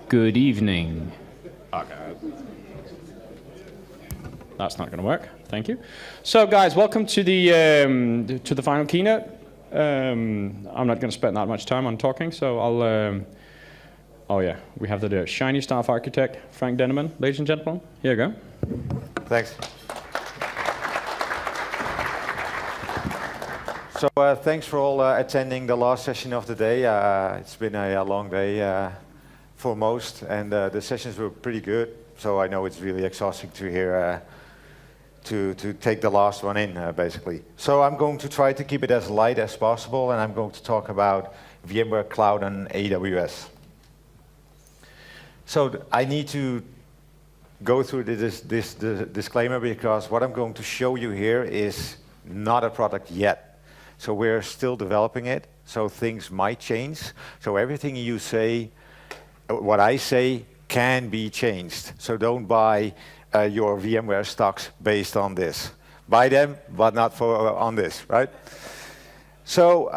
Good evening. Okay. That's not going to work. Thank you. So, guys, welcome to the final keynote. I'm not going to spend that much time on talking, so I'll. Oh yeah, we have the shiny staff architect, Frank Denneman, ladies and gentlemen. Here you go. Thanks. So thanks for all attending the last session of the day. It's been a long day for most, and the sessions were pretty good. So I know it's really exhausting to hear, to take the last one in, basically. So I'm going to try to keep it as light as possible, and I'm going to talk about VMware Cloud and AWS. So I need to go through this disclaimer because what I'm going to show you here is not a product yet. So we're still developing it, so things might change. So everything you say, what I say, can be changed. So don't buy your VMware stocks based on this. Buy them, but not on this, right? So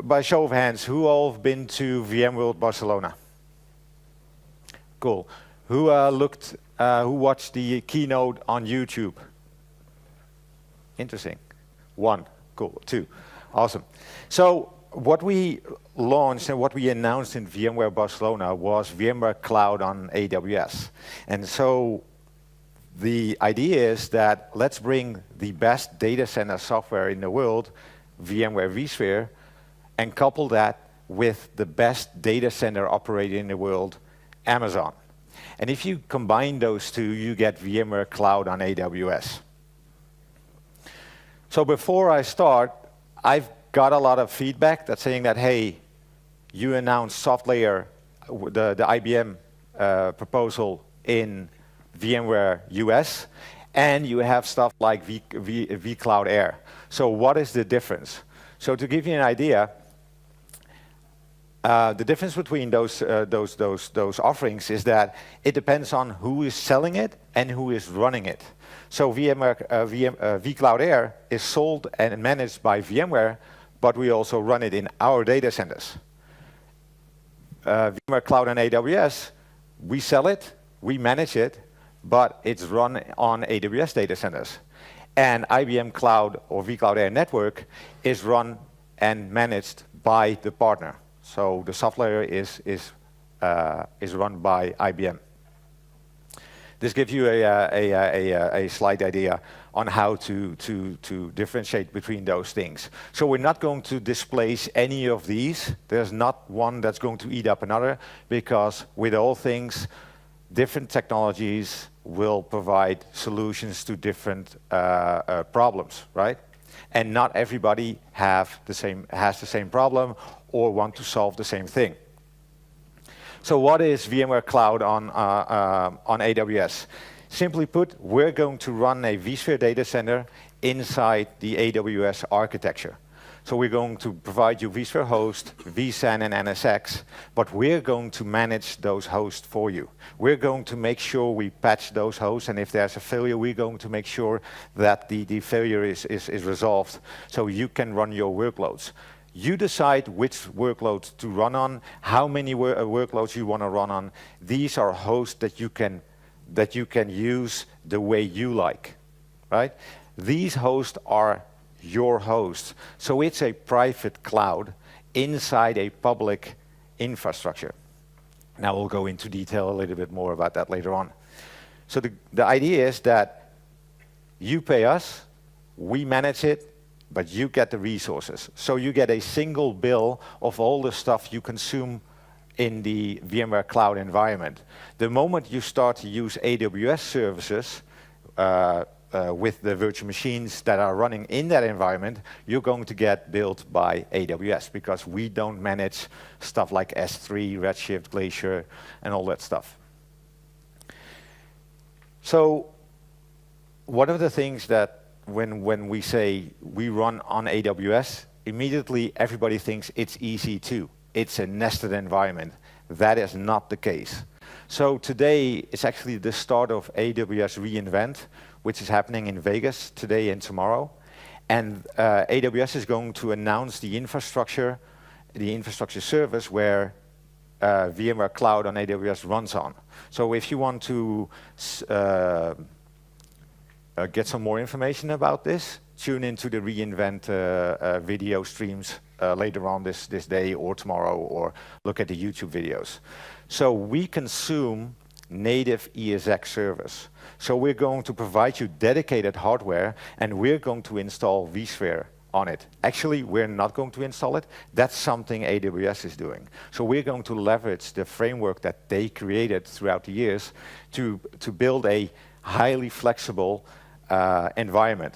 by show of hands, who all have been to VMworld Barcelona? Cool. Who watched the keynote on YouTube? Interesting. 1, cool. 2, awesome. So what we launched and what we announced in VMware Barcelona was VMware Cloud on AWS. And so the idea is that let's bring the best data center software in the world, VMware vSphere, and couple that with the best data center operator in the world, Amazon. And if you combine those two, you get VMware Cloud on AWS. So before I start, I've got a lot of feedback that's saying that, hey, you announced Softlayer, the IBM proposal in VMware US, and you have stuff like vCloud Air. So what is the difference? So to give you an idea, the difference between those offerings is that it depends on who is selling it and who is running it. So vCloud Air is sold and managed by VMware, but we also run it in our data centers. VMware Cloud and AWS, we sell it, we manage it, but it's run on AWS data centers. And IBM Cloud or vCloud Air Network is run and managed by the partner. So the Softlayer is run by IBM. This gives you a slight idea on how to differentiate between those things. So we're not going to displace any of these. There's not one that's going to eat up another, because with all things, different technologies will provide solutions to different problems, right? And not everybody has the same problem or want to solve the same thing. So what is VMware Cloud on AWS? Simply put, we're going to run a vSphere data center inside the AWS architecture. So we're going to provide you vSphere host, vSAN, and NSX, but we're going to manage those hosts for you. We're going to make sure we patch those hosts, and if there's a failure, we're going to make sure that the failure is resolved so you can run your workloads. You decide which workloads to run on, how many workloads you want to run on. These are hosts that you can use the way you like, right? These hosts are your hosts. So it's a private cloud inside a public infrastructure. Now we'll go into detail a little bit more about that later on. So the idea is that you pay us, we manage it, but you get the resources. So you get a single bill of all the stuff you consume in the VMware Cloud environment. The moment you start to use AWS services with the virtual machines that are running in that environment, you're going to get billed by AWS, because we don't manage stuff like S3, Redshift, Glacier, and all that stuff. So one of the things that when we say we run on AWS, immediately everybody thinks it's EC2. It's a nested environment. That is not the case. So today, it's actually the start of AWS reInvent, which is happening in Vegas today and tomorrow. And AWS is going to announce the infrastructure service where VMware Cloud on AWS runs on. So if you want to get some more information about this, tune into the reInvent video streams later on this day or tomorrow, or look at the YouTube videos. So we consume native ESX service. So we're going to provide you dedicated hardware, and we're going to install vSphere on it. Actually, we're not going to install it. That's something AWS is doing. So we're going to leverage the framework that they created throughout the years to build a highly flexible environment.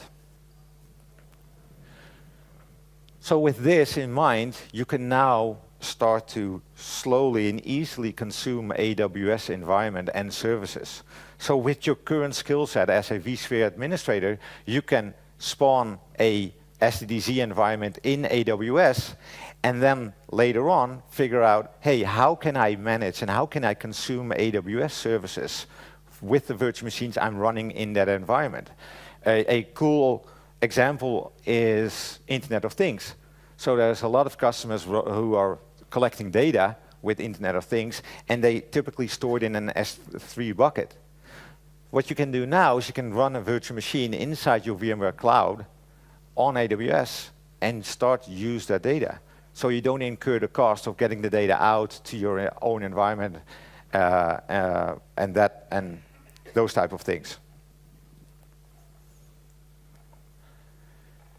So with this in mind, you can now start to slowly and easily consume AWS environment and services. So with your current skill set as a vSphere administrator, you can spawn a SDDC environment in AWS, and then later on figure out, hey, how can I manage and how can I consume AWS services with the virtual machines I'm running in that environment? A cool example is Internet of Things. So there's a lot of customers who are collecting data with Internet of Things, and they typically store it in an S3 bucket. What you can do now is you can run a virtual machine inside your VMware Cloud on AWS and start to use that data. So you don't incur the cost of getting the data out to your own environment and those type of things.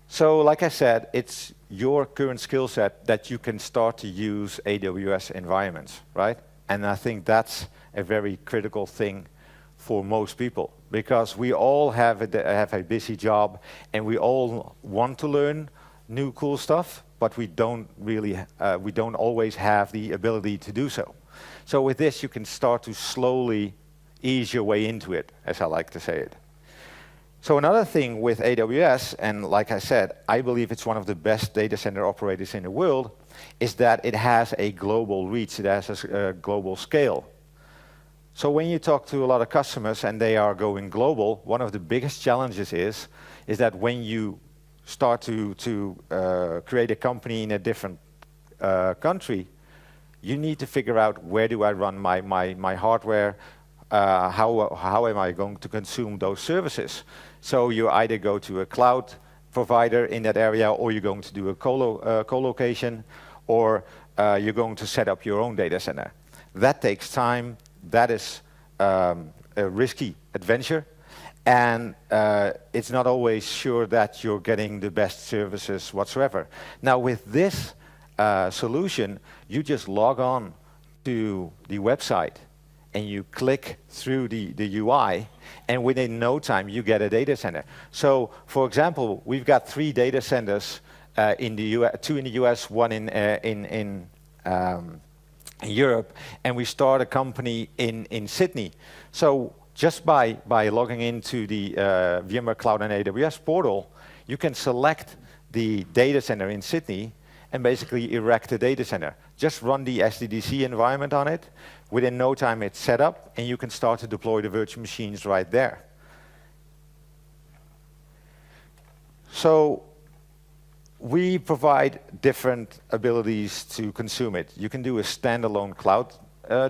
So like I said, it's your current skill set that you can start to use AWS environments, right? And I think that's a very critical thing for most people, because we all have a busy job and we all want to learn new cool stuff, but we don't always have the ability to do so. So with this, you can start to slowly ease your way into it, as I like to say it. So another thing with AWS, and like I said, I believe it's one of the best data center operators in the world, is that it has a global reach, it has a global scale. So when you talk to a lot of customers and they are going global, one of the biggest challenges is that when you start to create a company in a different country, you need to figure out, where do I run my hardware, how am I going to consume those services? So you either go to a cloud provider in that area, or you're going to do a co-location, or you're going to set up your own data center. That takes time. That is a risky adventure, and it's not always sure that you're getting the best services whatsoever. Now with this solution, you just log on to the website and you click through the UI, and within no time you get a data center. So for example, we've got 3 data centers in the US, 2 in the US, 1 in Europe, and we start a company in Sydney. So just by logging into the VMware Cloud and AWS portal, you can select the data center in Sydney and basically erect a data center. Just run the SDDC environment on it. Within no time it's set up, and you can start to deploy the virtual machines right there. So we provide different abilities to consume it. You can do a standalone cloud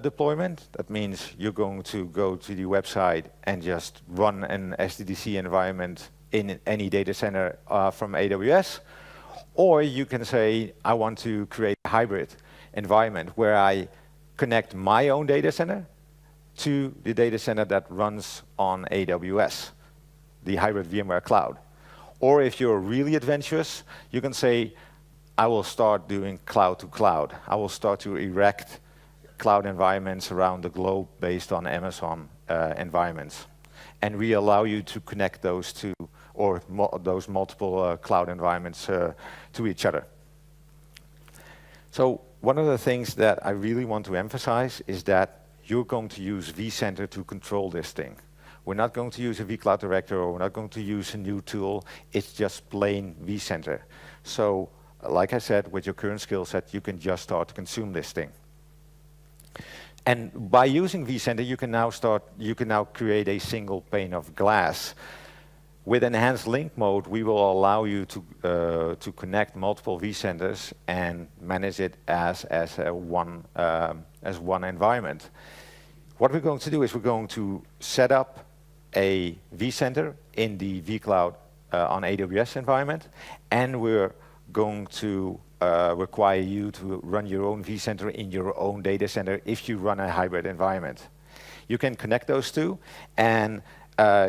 deployment. That means you're going to go to the website and just run an SDDC environment in any data center from AWS. Or you can say, I want to create a hybrid environment where I connect my own data center to the data center that runs on AWS, the hybrid VMware Cloud. Or if you're really adventurous, you can say, I will start doing cloud to cloud. I will start to erect cloud environments around the globe based on Amazon environments. And we allow you to connect those two, or those multiple cloud environments to each other. So one of the things that I really want to emphasize is that you're going to use vCenter to control this thing. We're not going to use a vCloud director, or we're not going to use a new tool. It's just plain vCenter. So like I said, with your current skill set, you can just start to consume this thing. And by using vCenter, you can now create a single pane of glass. With enhanced link mode, we will allow you to connect multiple vCenters and manage it as one as one environment. What we're going to do is we're going to set up a vCenter in the vCloud on AWS environment, and we're going to require you to run your own vCenter in your own data center if you run a hybrid environment. You can connect those two, and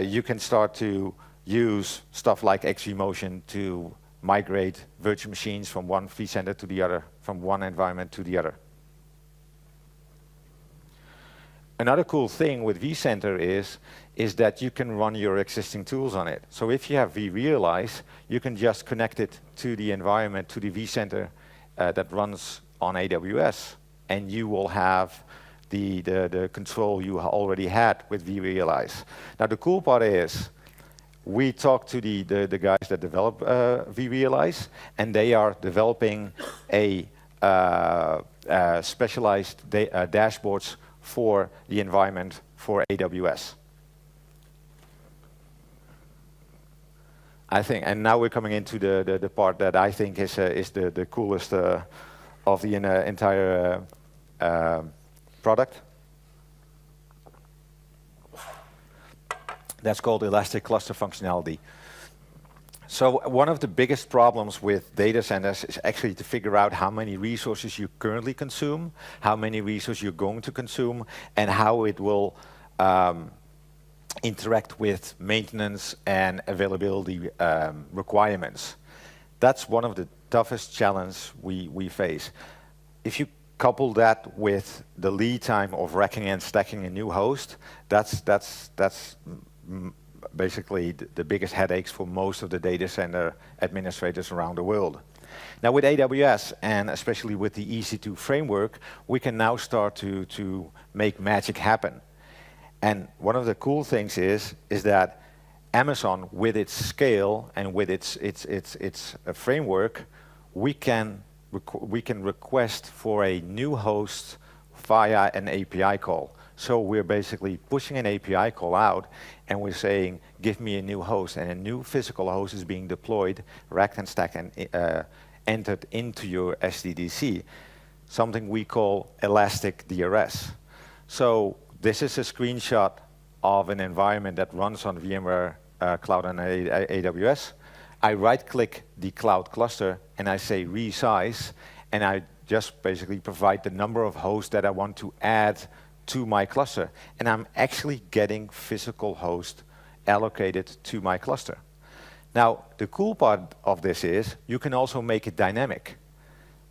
you can start to use stuff like XVMotion to migrate virtual machines from one vCenter to the other, from one environment to the other. Another cool thing with vCenter is that you can run your existing tools on it. So if you have vRealize, you can just connect it to the environment, to the vCenter that runs on AWS, and you will have the control you already had with vRealize. Now the cool part is, we talked to the guys that develop vRealize, and they are developing a specialized dashboards for the environment for AWS. I think, and now we're coming into the part that I think is the coolest of the entire product. That's called elastic cluster functionality. So one of the biggest problems with data centers is actually to figure out how many resources you currently consume, how many resources you're going to consume, and how it will interact with maintenance and availability requirements. That's one of the toughest challenges we face. If you couple that with the lead time of racking and stacking a new host, that's basically the biggest headaches for most of the data center administrators around the world. Now with AWS, and especially with the EC2 framework, we can now start to make magic happen. And one of the cool things is that Amazon, with its scale and with its framework, we can request for a new host via an API call. So we're basically pushing an API call out, and we're saying, give me a new host, and a new physical host is being deployed, racked and stacked, and entered into your SDDC, something we call elastic DRS. So this is a screenshot of an environment that runs on VMware Cloud and AWS. I right-click the cloud cluster, and I say resize, and I just basically provide the number of hosts that I want to add to my cluster, and I'm actually getting physical hosts allocated to my cluster. Now, the cool part of this is you can also make it dynamic.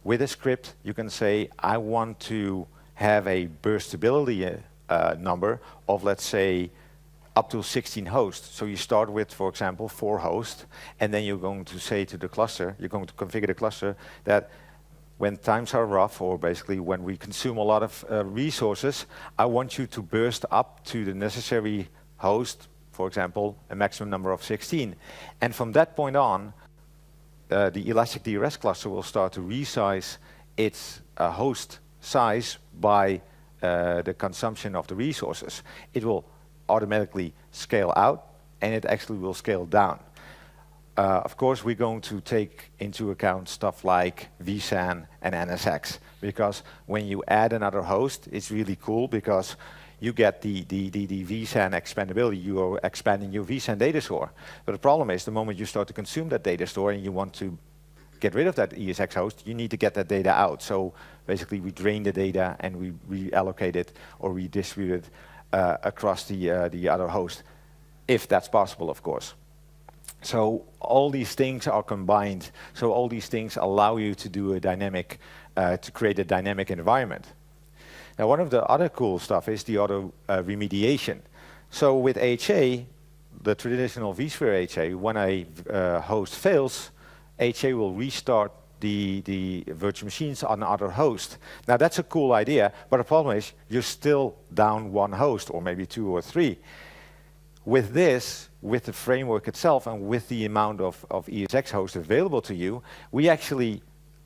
With a script, you can say, I want to have a burstability number of, let's say, up to 16 hosts. So you start with, for example, 4 hosts, and then you're going to say to the cluster, you're going to configure the cluster that when times are rough, or basically when we consume a lot of resources, I want you to burst up to the necessary host, for example, a maximum number of 16. And from that point on, the elastic DRS cluster will start to resize its host size by the consumption of the resources. It will automatically scale out, and it actually will scale down. Of course, we're going to take into account stuff like vSAN and NSX, because when you add another host, it's really cool because you get the vSAN expandability. You are expanding your vSAN data store. But the problem is the moment you start to consume that data store and you want to get rid of that ESX host, you need to get that data out. So basically we drain the data and we reallocate it or redistribute it across the other host, if that's possible, of course. So all these things are combined. So all these things allow you to do a dynamic, to create a dynamic environment. Now, one of the other cool stuff is the auto remediation. So with HA, the traditional vSphere HA, when a host fails, HA will restart the virtual machines on other host. Now that's a cool idea, but the problem is you're still down one host, or maybe 2 or 3. With this, with the framework itself and with the amount of ESX hosts available to you, we actually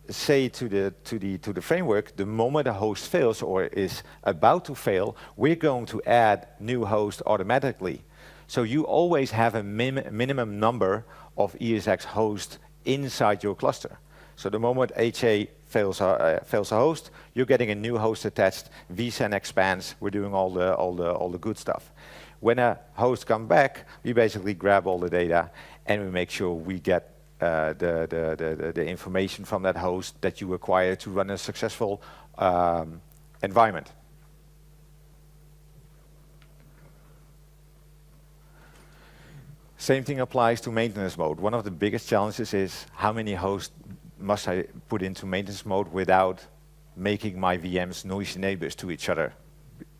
say to the framework, the moment a host fails or is about to fail, we're going to add new hosts automatically. So you always have a minimum number of ESX hosts inside your cluster. So the moment HA fails a host, you're getting a new host attached. vSAN expands. We're doing all the good stuff. When a host comes back, we basically grab all the data and we make sure we get the information from that host that you require to run a successful environment. Same thing applies to maintenance mode. One of the biggest challenges is how many hosts must I put into maintenance mode without making my VMs noisy neighbors to each other.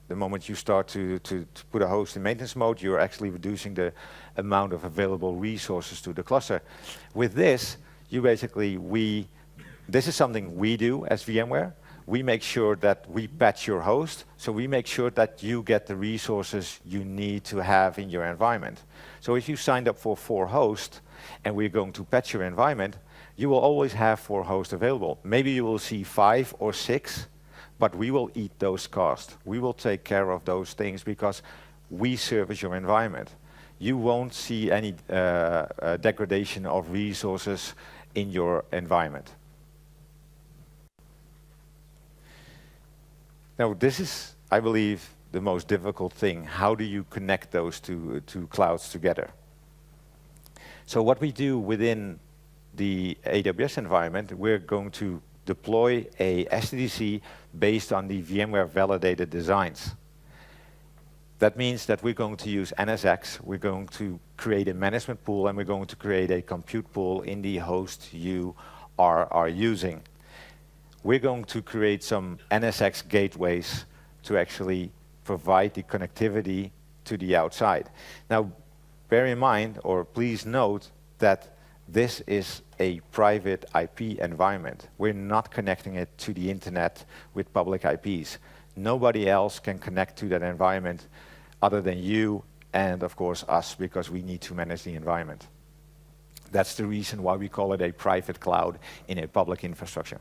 The moment you start to put a host in maintenance mode, you're actually reducing the amount of available resources to the cluster. With this, you basically, this is something we do as VMware. We make sure that we patch your host, so we make sure that you get the resources you need to have in your environment. So if you signed up for 4 hosts, and we're going to patch your environment, you will always have 4 hosts available. Maybe you will see 5 or 6, but we will eat those costs. We will take care of those things because we service your environment. You won't see any degradation of resources in your environment. Now, this is, I believe, the most difficult thing. How do you connect those two clouds together? So what we do within the AWS environment, we're going to deploy a SDDC based on the VMware validated designs. That means that we're going to use NSX, we're going to create a management pool, and we're going to create a compute pool in the host you are using. We're going to create some NSX gateways to actually provide the connectivity to the outside. Now, bear in mind, or please note, that this is a private IP environment. We're not connecting it to the internet with public IPs. Nobody else can connect to that environment other than you and, of course, us, because we need to manage the environment. That's the reason why we call it a private cloud in a public infrastructure.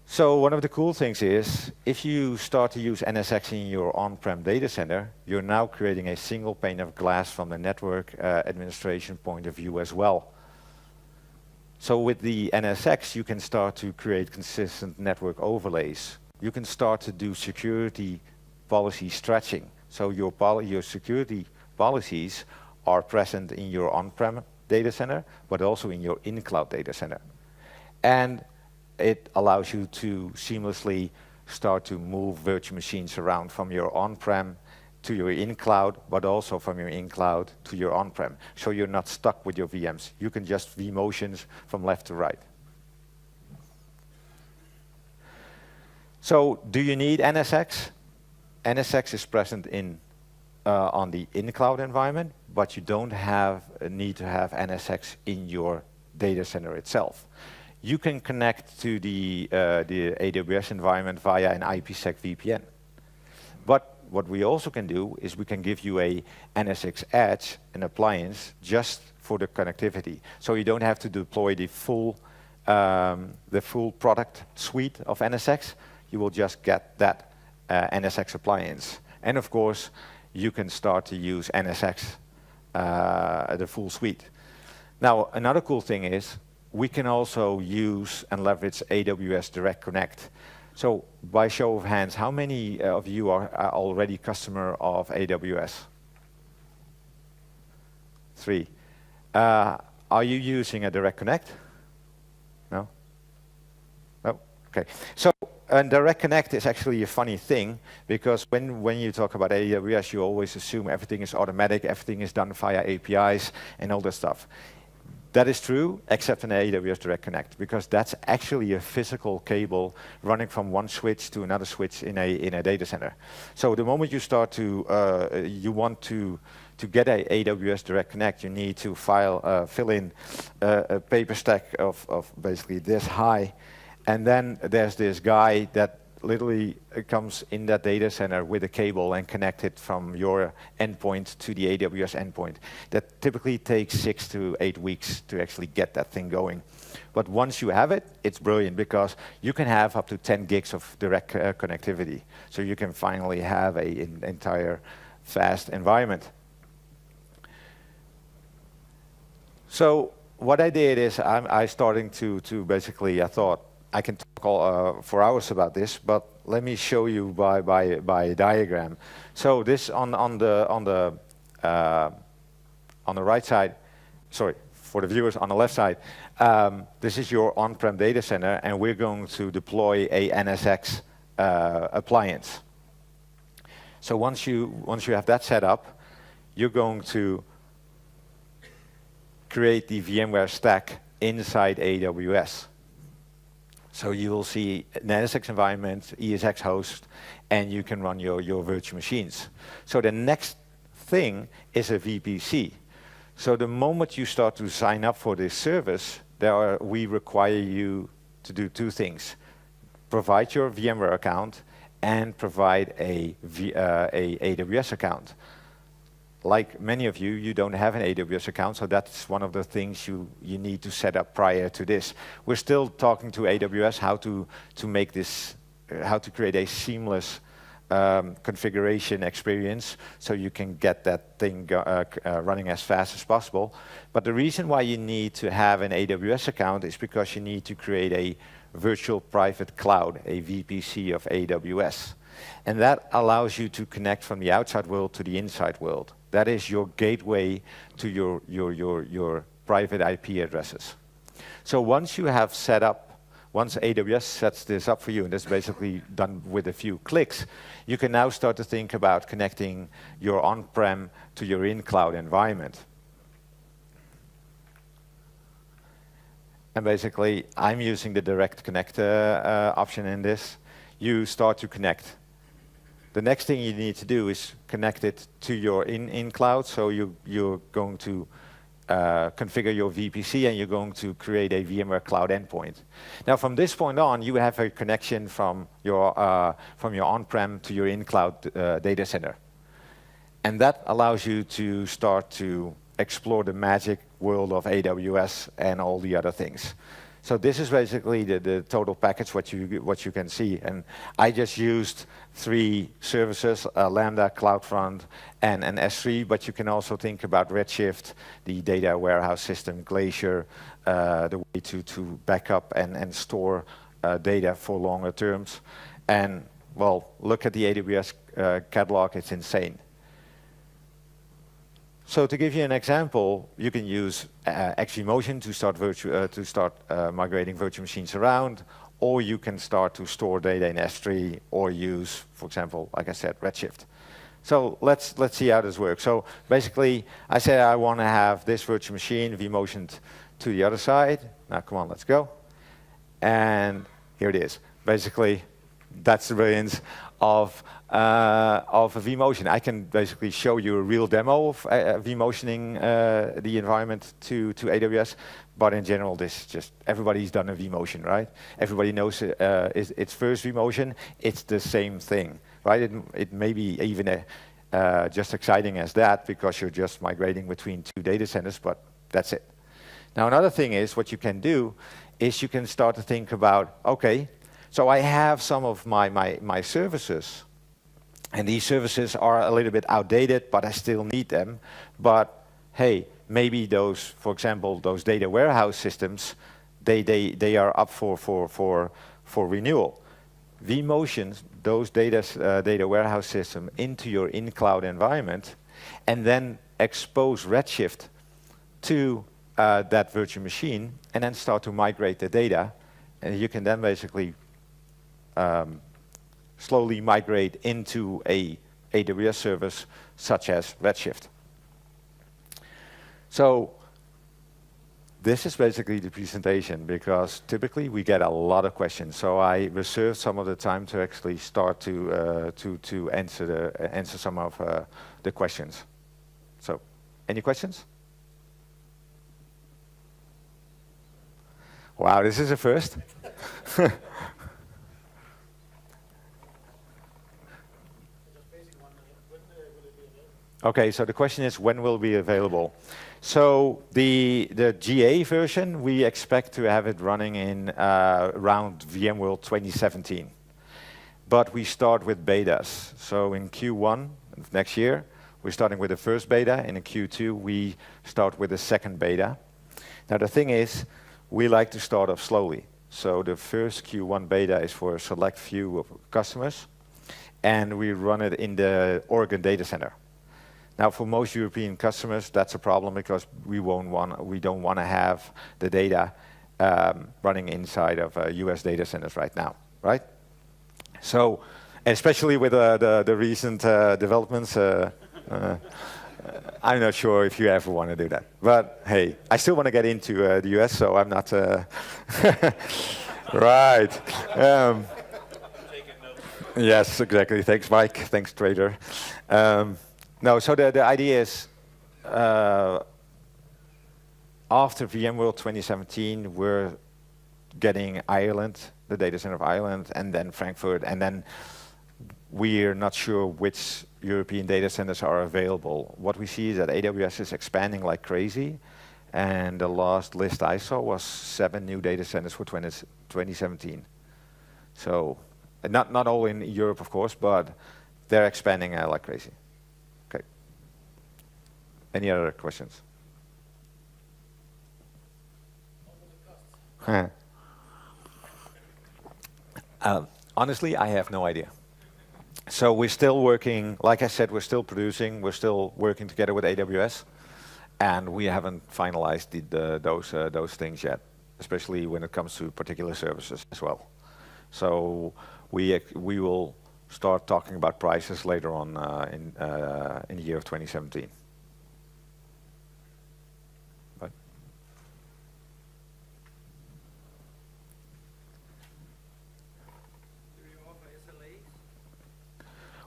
So one of the cool things is, if you start to use NSX in your on-prem data center, you're now creating a single pane of glass from the network administration point of view as well. So with the NSX, you can start to create consistent network overlays. You can start to do security policy stretching. So your security policies are present in your on-prem data center, but also in your in-cloud data center. And it allows you to seamlessly start to move virtual machines around from your on-prem to your in-cloud, but also from your in-cloud to your on-prem. So you're not stuck with your VMs. You can just vMotions from left to right. So do you need NSX? NSX is present on the in-cloud environment, but you don't need to have NSX in your data center itself. You can connect to the AWS environment via an IPsec VPN. But what we also can do is we can give you a NSX Edge, an appliance, just for the connectivity. So you don't have to deploy the full product suite of NSX. You will just get that NSX appliance. And of course, you can start to use NSX, the full suite. Now, another cool thing is, we can also use and leverage AWS Direct Connect. So by show of hands, how many of you are already customer of AWS? 3. Are you using a Direct Connect? No? No? Okay. So Direct Connect is actually a funny thing, because when you talk about AWS, you always assume everything is automatic, everything is done via APIs and all that stuff. That is true, except in AWS Direct Connect, because that's actually a physical cable running from one switch to another switch in a data center. So the moment you start to, you want to get a AWS Direct Connect, you need to fill in a paper stack of basically this high, and then there's this guy that literally comes in that data center with a cable and connect it from your endpoint to the AWS endpoint. That typically takes 6 to 8 weeks to actually get that thing going. But once you have it, it's brilliant, because you can have up to 10 gigs of direct connectivity. So you can finally have an entire fast environment. So what I did is I starting to basically, I thought I can talk for hours about this, but let me show you by a diagram. So this on the right side, sorry, for the viewers on the left side, this is your on-prem data center, and we're going to deploy a NSX appliance. So once you have that set up, you're going to create the VMware stack inside AWS. So you will see an NSX environment, ESX host, and you can run your virtual machines. So the next thing is a VPC. So the moment you start to sign up for this service, we require you to do two things. Provide your VMware account and provide a AWS account. Like many of you, you don't have an AWS account, so that's one of the things you need to set up prior to this. We're still talking to AWS how to make this, how to create a seamless configuration experience so you can get that thing running as fast as possible. But the reason why you need to have an AWS account is because you need to create a virtual private cloud, a VPC of AWS. And that allows you to connect from the outside world to the inside world. That is your gateway to your private IP addresses. So once you have set up, once AWS sets this up for you, and that's basically done with a few clicks, you can now start to think about connecting your on-prem to your in-cloud environment. And basically, I'm using the direct connect option in this. You start to connect. The next thing you need to do is connect it to your in-cloud. So you're going to configure your VPC, and you're going to create a VMware Cloud endpoint. Now, from this point on, you have a connection from your on-prem to your in-cloud data center. And that allows you to start to explore the magic world of AWS and all the other things. So this is basically the total package, what you can see. And I just used 3 services, Lambda, CloudFront, and S3, but you can also think about Redshift, the data warehouse system, Glacier, the way to back up and store data for longer terms. And, well, look at the AWS catalog, it's insane. So to give you an example, you can use XVMotion to start migrating virtual machines around, or you can start to store data in S3, or use, for example, like I said, Redshift. So let's see how this works. So basically, I said I want to have this virtual machine vMotioned to the other side. Now, come on, let's go. And here it is. Basically, that's the brilliance of a vMotion. I can basically show you a real demo of vMotioning the environment to AWS, but in general, this just, everybody's done a vMotion, right? Everybody knows it's first vMotion, it's the same thing, right? It may be even just exciting as that, because you're just migrating between 2 data centers, but that's it. Now, another thing is, what you can do is you can start to think about, okay, so I have some of my services, and these services are a little bit outdated, but I still need them. But hey, maybe those, for example, those data warehouse systems, they are up for renewal. vMotion those data warehouse system into your in-cloud environment, and then expose Redshift to that virtual machine, and then start to migrate the data, and you can then basically slowly migrate into a AWS service such as Redshift. So this is basically the presentation, because typically we get a lot of questions. So I reserved some of the time to actually start to answer some of the questions. So, any questions? Wow, this is a first. Okay, so the question is, when will it be available? So the GA version, we expect to have it running in around VMworld 2017. But we start with betas. So in Q1 of next year, we're starting with the first beta, and in Q2 we start with the second beta. Now the thing is, we like to start off slowly. So the first Q1 beta is for a select few of customers, and we run it in the Oregon data center. Now, for most European customers, that's a problem because we don't want to have the data running inside of US data centers right now, right? So, especially with the recent developments, I'm not sure if you ever want to do that. But hey, I still want to get into the US, so I'm not. Right. Yes, exactly. Thanks, Mike. Thanks, Trader. No, so the idea is, after VMworld 2017, we're getting Ireland, the data center of Ireland, and then Frankfurt, and then we're not sure which European data centers are available. What we see is that AWS is expanding like crazy, and the last list I saw was 7 new data centers for 2017. So, not all in Europe, of course, but they're expanding like crazy. Okay. Any other questions? Honestly, I have no idea. So we're still working, like I said, we're still producing, we're still working together with AWS, and we haven't finalized those things yet, especially when it comes to particular services as well. So we will start talking about prices later on in the year of 2017.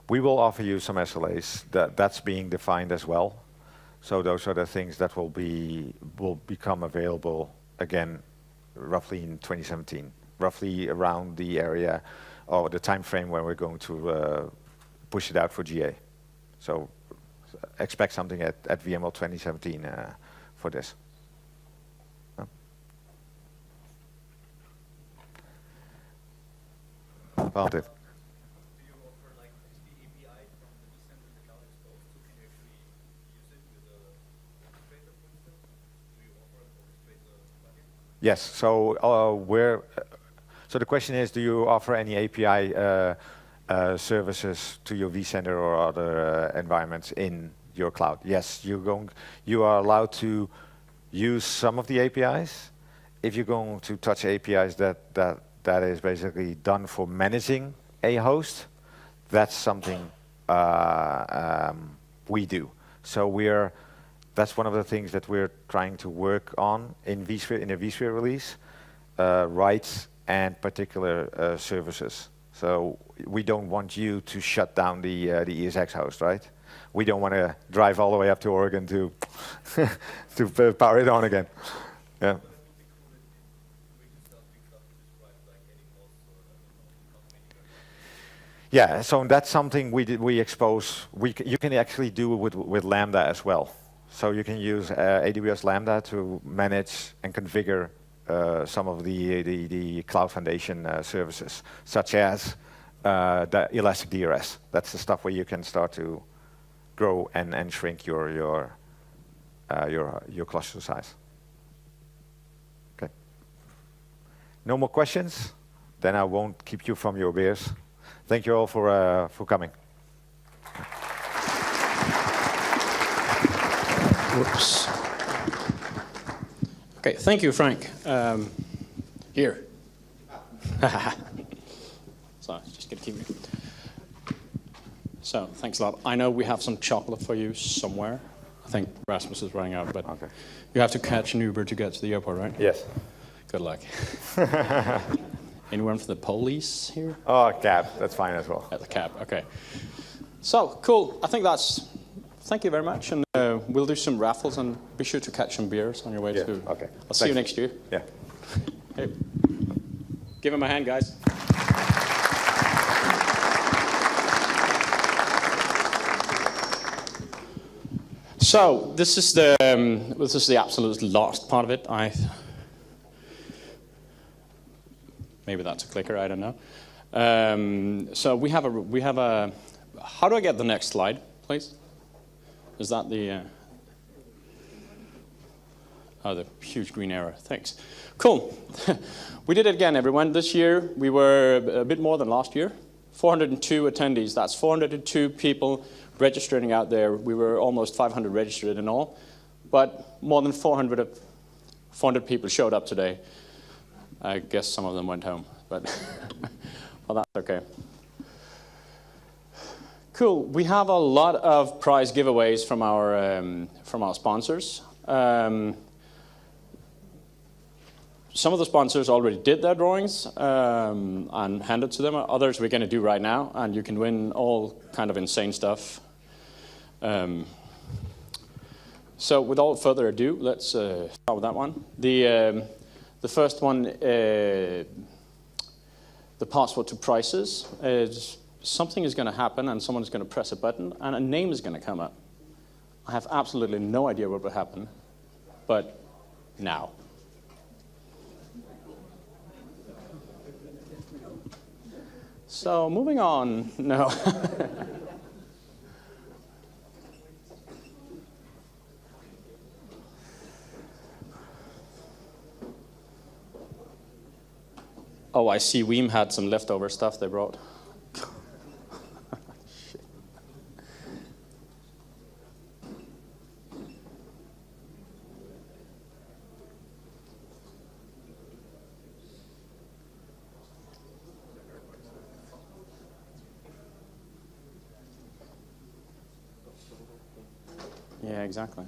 We will offer you some SLAs. That's being defined as well. So those are the things that will become available again, roughly in 2017, roughly around the area or the time frame when we're going to push it out for GA. So expect something at VMworld 2017 for this. About it. Yes. So so the question is, do you offer any API services to your vCenter or other environments in your cloud? Yes, you are allowed to use some of the APIs. If you're going to touch APIs that is basically done for managing a host, that's something we do. So that's one of the things that we're trying to work on in vSphere, in a vSphere release, rights and particular services. So we don't want you to shut down the ESX host, right? We don't want to drive all the way up to Oregon to to power it on again. Yeah. Yeah. So that's something we expose. You can actually do with Lambda as well. So you can use AWS Lambda to manage and configure some of the Cloud Foundation services, such as the Elastic DRS. That's the stuff where you can start to grow and shrink your cluster size. Okay. No more questions? Then I won't keep you from your beers. Thank you all for coming. Whoops. Okay, thank you, Frank. Here. So, just gonna keep me. So, thanks a lot. I know we have some chocolate for you somewhere. I think Rasmus is running out, but okay. You have to catch an Uber to get to the airport, right? Yes. Good luck. Anyone from the police here? Oh, cab. That's fine as well. At the cab, okay. So, cool. I think that's... Thank you very much, and we'll do some raffles, and be sure to catch some beers on your way to... Okay. I'll see you next year. Yeah. Hey. Give him a hand, guys. So, this is the absolute last part of it. Maybe that's a clicker, I don't know. So we have a, how do I get the next slide, please? Is that the, Oh, the huge green arrow. Thanks. Cool. We did it again, everyone. This year, we were a bit more than last year. 402 attendees. That's 402 people registering out there. We were almost 500 registered in all. But more than 400 people showed up today. I guess some of them went home. But well, that's OK. Cool. We have a lot of prize giveaways from our sponsors. Some of the sponsors already did their drawings and handed to them. Others we're going to do right now, and you can win all kind of insane stuff. So without further ado, let's start with that one. The first one, the password to prices, is something is going to happen, and someone is going to press a button, and a name is going to come up. I have absolutely no idea what will happen, but now. So moving on, no. Oh, I see Veeam had some leftover stuff they brought. Shit. Yeah, exactly.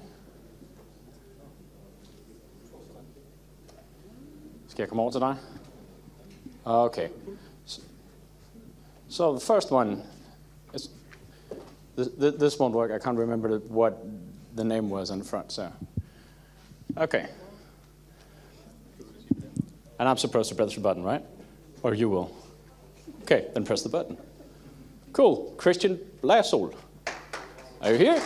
Skal jeg komme over til dig? Okay. So the first one, is this won't work. I can't remember what the name was in front. So, okay. And I'm supposed to press the button, right? Or you will. Okay, then press the button. Cool. Christian Blasol. Are you here?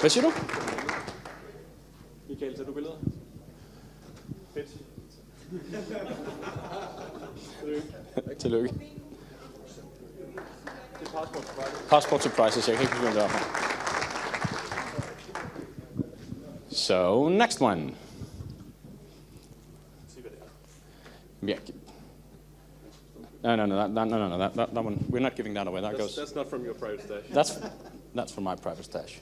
Hvad siger du? Michael, tager du billeder? Fedt. Tillykke. Det er passport to prices. Passport to prices. Jeg kan ikke huske, hvem det er. So, next one. Se, hvad det er. Yeah. No, that one. We're not giving that away. That's not from your private stash. That's from my private stash.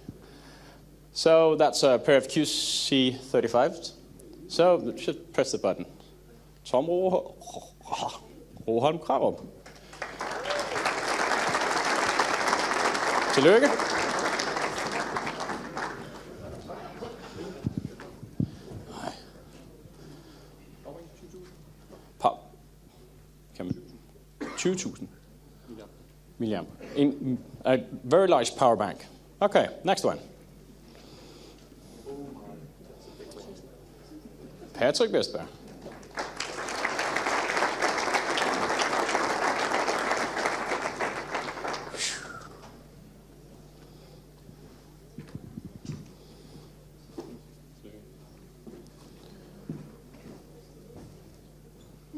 So that's a pair of QC35s. So you should press the button. Tom Roholm Krarup. Tillykke. Kan man 20.000 milliamp. A very large power bank. Okay, next one. Patrick Vestberg.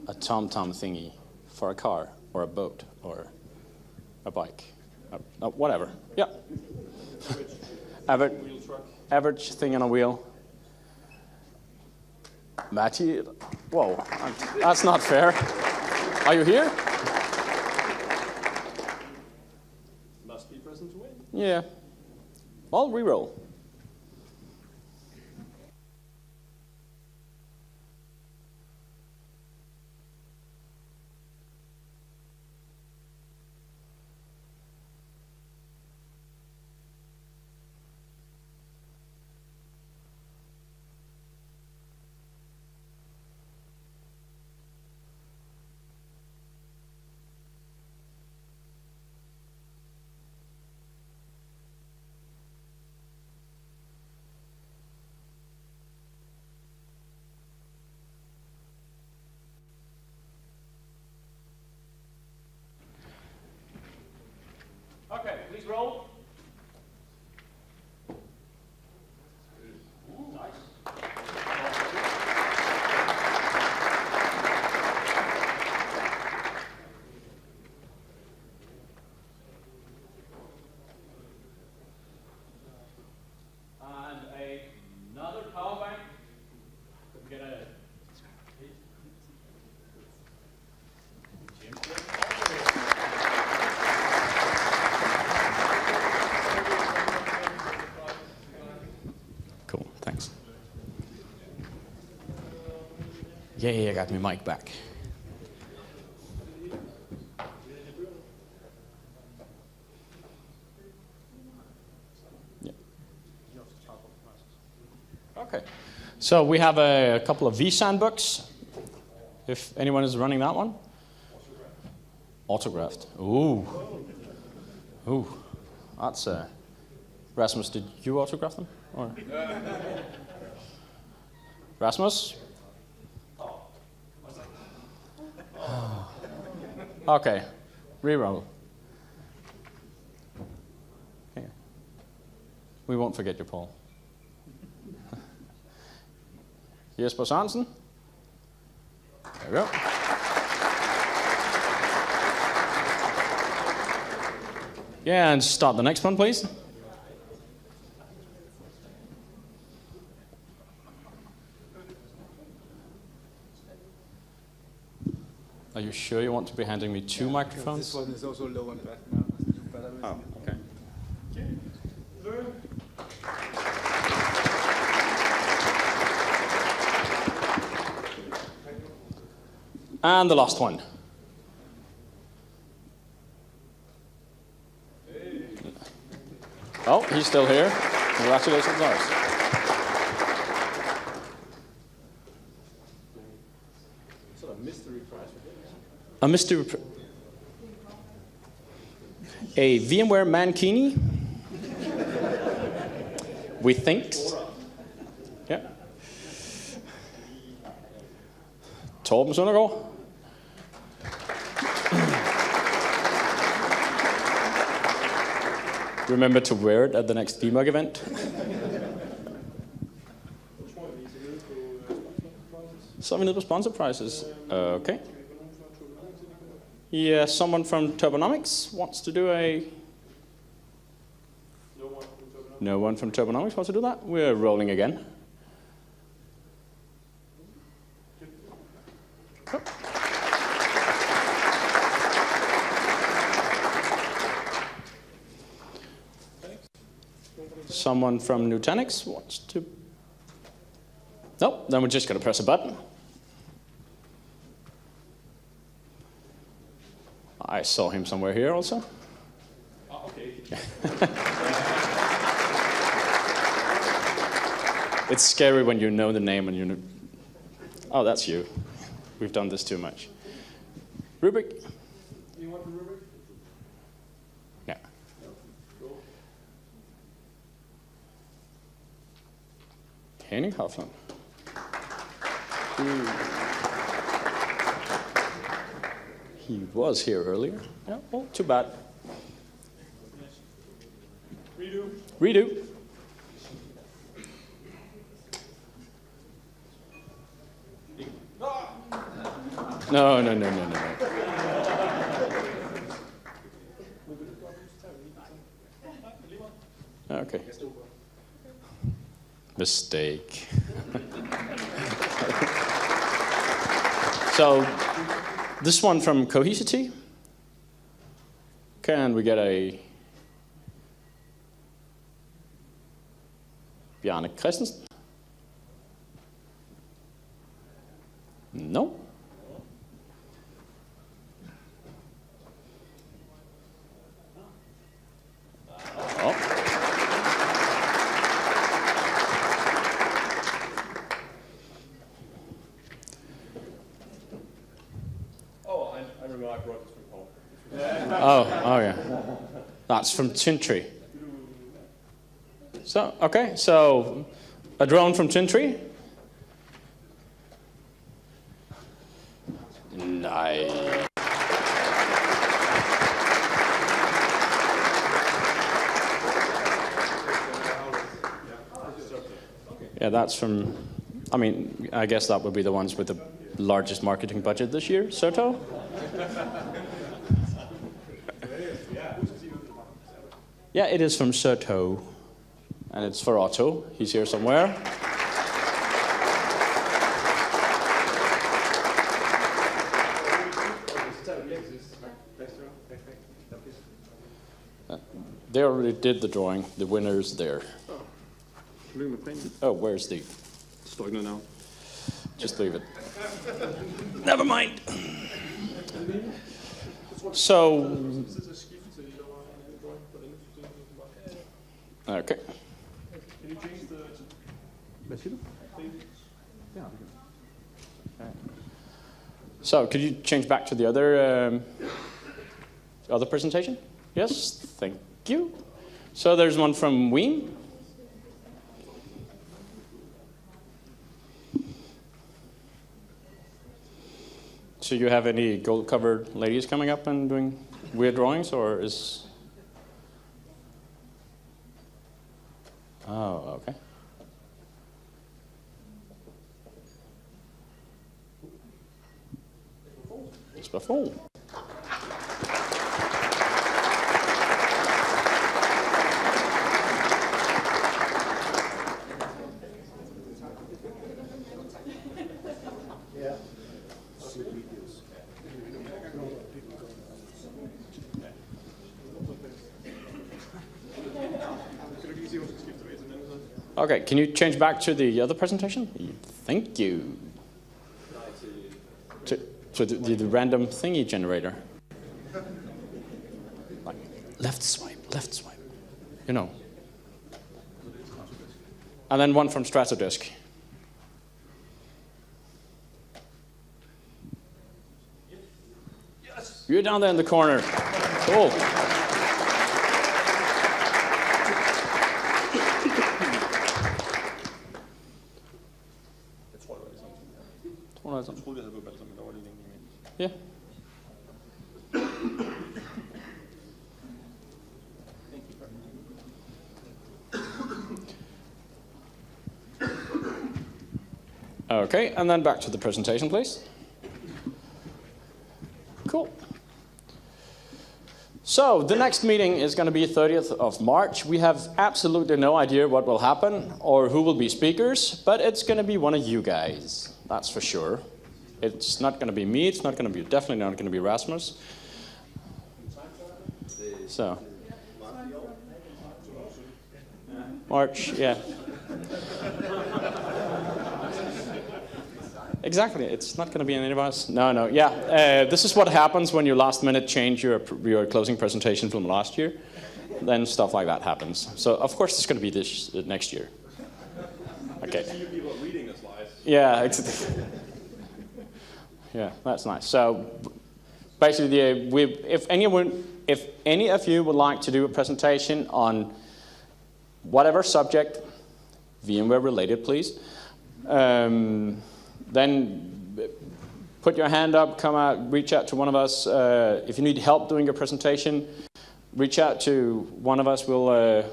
A tom-tom thingy for a car or a boat or a bike, whatever. Yeah. Average thing on a wheel. Matty, whoa, that's not fair. Are you here? Must be present to win. Yeah. Well, reroll. Yay, I got my mic back. Yeah. Okay. So we have a couple of Sandbox, if anyone is running that one. Autographed. Ooh. Ooh. That's Rasmus, did you autograph them? Or? Rasmus? Okay. Reroll. Okay. We won't forget you, Paul. Jesper Sørensen. There we go. Yeah, and start the next one, please. Are you sure you want to be handing me two microphones? This one is also low on battery. Oh, okay. And the last one. Oh, he's still here. Congratulations, Lars. Sort of mystery prize. A mystery. A VMware Mankini. We think. Yeah. Torben Søndergaard. Remember to wear it at the next VMUG event. Så er vi nede på sponsor prices. Okay. Yeah, someone from Turbonomics wants to do a... No one from Turbonomics wants to do that? We're rolling again. Oh. Someone from Nutanix wants to... Nope, then we're just going to press a button. I saw him somewhere here also. Oh, okay. It's scary when you know the name and you know... Oh, that's you. We've done this too much. Rubik? You want the rubric? Yeah. Cool. Henning Hoffman. He was here earlier. Yeah, well, too bad. Redo. Redo. No. Okay. Mistake. So, this one from Cohesity. Can we get a Bjarne Christensen? No. Oh. Oh, I remember I brought this from home. Oh yeah. That's from Tintry. So, okay, so a drone from Tintry. Nice. Yeah, that's from, I mean, I guess that would be the ones with the largest marketing budget this year, Soto? Yeah, it is from Soto, and it's for Otto. He's here somewhere. They already did the drawing. The winner's there. Look at my pen. Oh, where's the... Står ikke noget navn. Just leave it. Never mind. So, okay. Can you change the... So, could you change back to the other presentation? Yes, thank you. So there's one from Wien. So you have any gold-covered ladies coming up and doing weird drawings, or is... Oh, okay. It's before. Okay, can you change back to the other presentation? Thank you. To the random thingy generator. Like left swipe. You know. And then one from Stratodisk. Yes. You're down there in the corner. Cool. Ja. Okay, and then back to the presentation, please. Cool. So the next meeting is going to be 30th of March. We have absolutely no idea what will happen or who will be speakers, but it's going to be one of you guys, that's for sure. It's not going to be me, it's not going to be, definitely not going to be Rasmus. So. March, yeah. Exactly, it's not going to be any of us. No, yeah. This is what happens when you last minute change your closing presentation from last year. Then stuff like that happens. So of course it's going to be this next year. Okay. See you people reading the slides. Yeah, yeah, that's nice. So basically, if any of you would like to do a presentation on whatever subject, VMware related, please, then put your hand up, come out, reach out to one of us. If you need help doing your presentation, reach out to one of us. We'll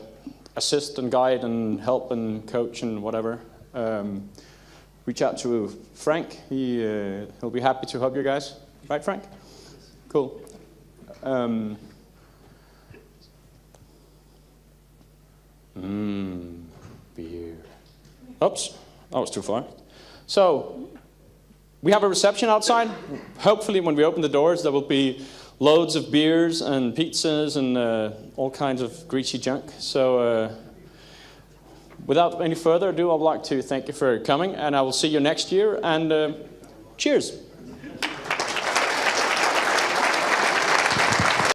assist and guide and help and coach and whatever. Reach out to Frank. He'll be happy to help you guys. Right, Frank? Cool. Beer. Oops, that was too far. So, we have a reception outside. Hopefully when we open the doors, there will be loads of beers and pizzas and all kinds of greasy junk. So, without any further ado, I would like to thank you for coming, and I will see you next year, and cheers.